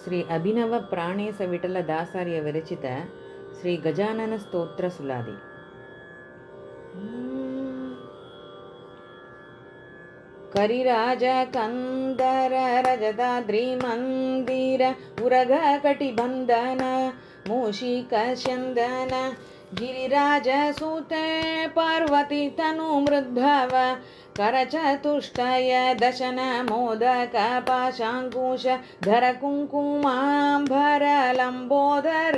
ಶ್ರೀ ಅಭಿನವ ಪ್ರಾಣೇಶ ವಿಠಲ ದಾಸರಿಯ ವಿರಚಿತ ಶ್ರೀ ಗಜಾನನ ಸ್ತೋತ್ರ ಸುಲಾದಿ. ಕರಿರಾಜ ಕಂದರ ರಜತಾದ್ರಿ ಮಂದಿರ ಉರಗ ಕಟಿಬಂಧನ ಮೂಷಿಕ ಚಂದನ ಗಿರಿರಾಜ ಸೂತೆ ಪಾರ್ವತಿ ತನು ಮೃದ್ಭವ करचतुष्टय दशन मोदक पाशाङ्कुश धर कुङ्कुमाम्बर लम्बोदर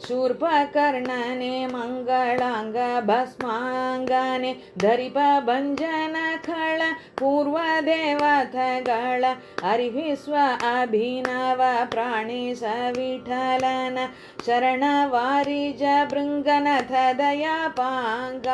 शूर्पकर्णने मङ्गलाङ्ग भस्माङ्गने धरिप भञ्जन खळ पूर्वदेवतಗಳ ಅರಿವಿಸ್ವ ಅಭಿನವ ಪ್ರಾಣೇಶ ವಿಠಲನ ಶರಣವಾರಿಜ ಭೃಂಗನಥ ದಯಾಪಾಂಗ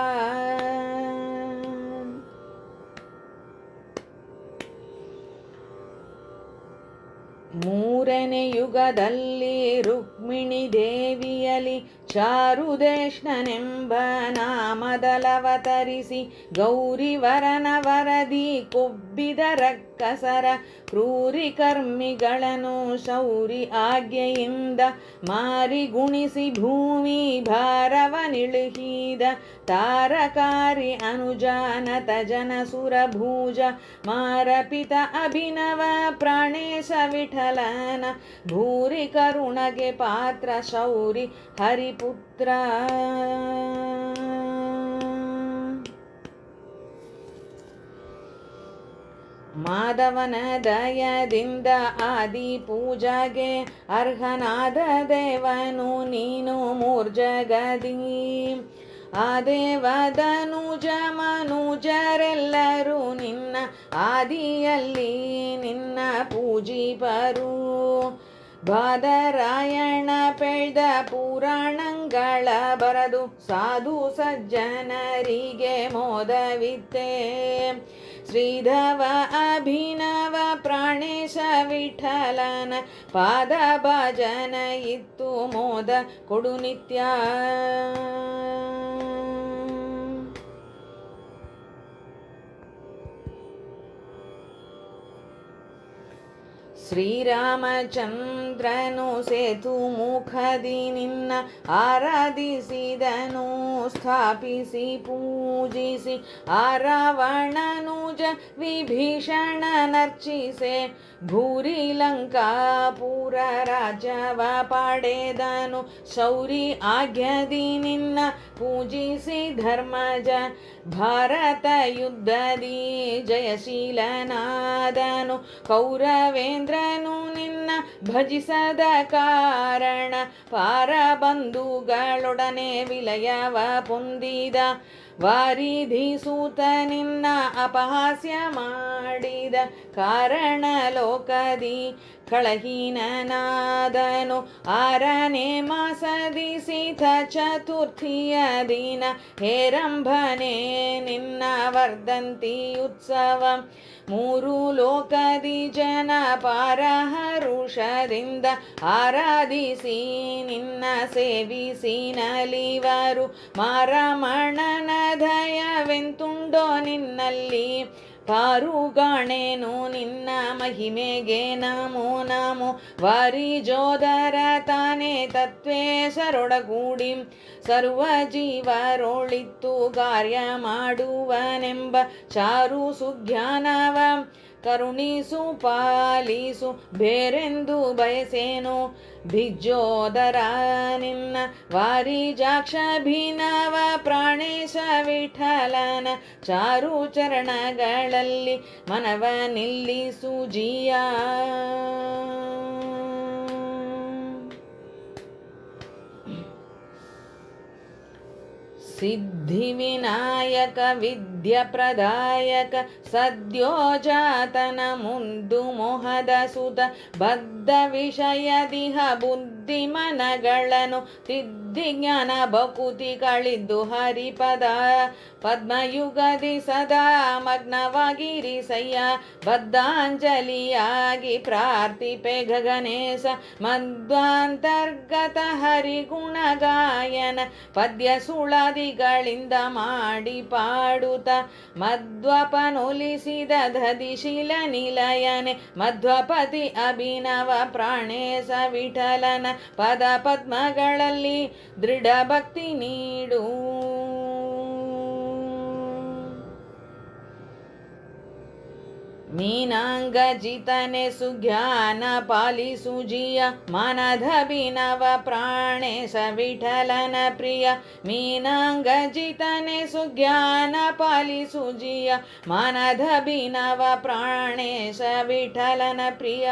ಮೂರನೇ ಯುಗದಲ್ಲಿ ರುಕ್ಮಿಣಿ ದೇವಿಯಲಿ ಚಾರುದೇಶ್ನೆಂಬ ನಾಮದಲವತರಿಸಿ ಗೌರಿವರನ ವರದಿ ಕೊಬ್ಬಿದ ರಕ್ಕಸರ ಕ್ರೂರಿ ಕರ್ಮಿಗಳನ್ನು ಶೌರಿ ಆಜ್ಞೆಯಿಂದ ಮಾರಿ ಗುಣಿಸಿ ಭೂಮಿ ಭಾರವನಿಳುಹಿದ ತಾರಕಾರಿ ಅನುಜಾನತ ಜನ ಸುರಭೂಜ ಮಾರಪಿತ ಅಭಿನವ ಪ್ರಾಣೇಶ ವಿಠಲನ ಭೂರಿ ಕರುಣಗೆ ಪಾತ್ರ ಶೌರಿ ಹರಿಪುತ್ರ ಮಾಧವನ ದಯದಿಂದ ಆದಿ ಪೂಜಾಗೆ ಅರ್ಹನಾದ ದೇವನು ನೀನು ಮೂರ್ಜಗದಿ. ಆ ದೇವದನುಜ ಮನುಜರೆಲ್ಲರೂ ನಿನ್ನ ಆದಿಯಲ್ಲಿ ನಿನ್ನ ಪೂಜಿಪರು. ಬಾದರಾಯಣ ಪೆಳ್ದ ಪುರಾಣಗಳ ಬರದು ಸಾಧು ಸಜ್ಜನರಿಗೆ ಮೋದವಿತ್ತೆ. ಶ್ರೀಧವ ಅಭಿನವ ಪ್ರಾಣೇಶ ವಿಠಲನ ಪಾದ ಭಜನ ಇತ್ತು ಮೋದ ಕೊಡು ನಿತ್ಯ. ಶ್ರೀರಾಮಚಂದ್ರನು ಸೇತು ಮುಖದಿ ನಿನ್ನ ಆರಾಧಿಸಿದನು ಸ್ಥಾಪಿಸಿ ಪೂಜಿಸಿ. ಆ ರಾವಣನುಜ ವಿಭೀಷಣ ನರ್ಚಿಸೆ ಭೂರಿ ಲಂಕಾಪುರ ರಾಜ್ಯವ ಪಡೆದನು. ಶೌರಿ ಆಜ್ಞದಿ ನಿನ್ನ ಪೂಜಿಸಿ ಧರ್ಮಜ ಭಾರತ ಯುದ್ಧದಿ ಜಯಶೀಲನಾದನು. ಕೌರವೇಂದ್ರನು ನಿನ್ನ ಭಜಿಸದ ಕಾರಣ ಪಾರಬಂಧುಗಳೊಡನೆ ವಿಲಯವ ಹೊಂದಿದ. ವಾರಿಧಿ ಸೂತ ನಿನ್ನ ಅಪಹಾಸ್ಯ ಮಾಡಿದ ಕಾರಣ ಲೋಕದಿ ಕಳಹೀನನಾದನು. ಆರನೇ ಮಾಸದಿ ಸೀತ ಚತುರ್ಥಿಯ ದಿನ ಹೇರಂಭನೆ ನಿನ್ನ ವರ್ಧಂತಿ ಉತ್ಸವ. ಮೂರು ಲೋಕದಿ ಜನ ಪಾರಹರುಷದಿಂದ ಆರಾಧಿಸಿ ನಿನ್ನ ಸೇವಿಸಿ ನಲಿವರು. ಮಾರಮಣನ ದಯವೆಂತುಂಡೋ ನಿನ್ನಲ್ಲಿ ಪಾರುಗಾಣೇನು ನಿನ್ನ ಮಹಿಮೆಗೆ ನಮೋ ನಮೋ. ವಾರಿಜೋದರ ತಾನೇ ತತ್ವೇಸರೊಡಗೂಡಿ ಸರ್ವ ಜೀವರೊಳಿತ್ತು ಕಾರ್ಯ ಮಾಡುವನೆಂಬ ಚಾರು ಸುಜ್ಞಾನವ ಕರುಣಿಸು ಪಾಲಿಸು ಬೇರೆಂದು ಬಯಸೇನು. ಭಿಜ್ಜೋದರ ನಿನ್ನ ವಾರಿಜಾಕ್ಷಭಿನವ ಪ್ರಾಣೇಶ ವಿಠಲನ ಚಾರು ಚರಣಗಳಲ್ಲಿ ಮನವ ನಿಲ್ಲಿಸು ಜಿಯ. ಸಿದ್ಧಿ ವಿನಾಯಕ ವಿದ್ಯ ಪ್ರದಾಯಕ ಸದ್ಯೋಜಾತನ ಮುಂದು ಮೋಹದ ಸುತ ಬದ್ಧ ವಿಷಯದಿಹ ಬುದ್ಧಿ ಮನಗಳನ್ನು ತಿದ್ದಿ ಜ್ಞಾನ ಬಕುತಿ ಕಳಿದ್ದು ಹರಿಪದ. ಪದ್ಮಯುಗದಿ ಸದಾ ಮಗ್ನವಾಗಿರಿ ಸಯ್ಯ ಬದ್ಧಾಂಜಲಿಯಾಗಿ ಪ್ರಾರ್ಥಿಪೆ ಗಗನೇಶ. ಮಧ್ವಾಂತರ್ಗತ ಹರಿಗುಣ ಗಾಯನ ಪದ್ಯ ಸುಳಾದಿ ನುಡಿಗಳಿಂದ ಮಾಡಿ ಪಾಡುತ್ತ ಮಧ್ವಪನೊಲಿಸಿದ ದಧಿಶೀಲ ನಿಲಯನೆ ಮಧ್ವಪತಿ ಅಭಿನವ ಪ್ರಾಣೇಶ ವಿಠಲನ ಪದ ಪದ್ಮಗಳಲ್ಲಿ ದೃಢ ಭಕ್ತಿ ನೀಡು. ಮೀನಾಂಗಜಿತನೆ ಸುಜ್ಞಾನ ಪಾಲಿಸು ಜಿಯ ಮನದಭಿನವ ಪ್ರಾಣೇಶ ವಿಠಲನ ಪ್ರಿಯ. ಮೀನಾಂಗಜಿತನೆ ಸುಜ್ಞಾನ ಪಾಲಿಸು ಜಿಯ ಮನದಭಿನವ ಪ್ರಾಣೇಶ ವಿಠಲನ ಪ್ರಿಯ.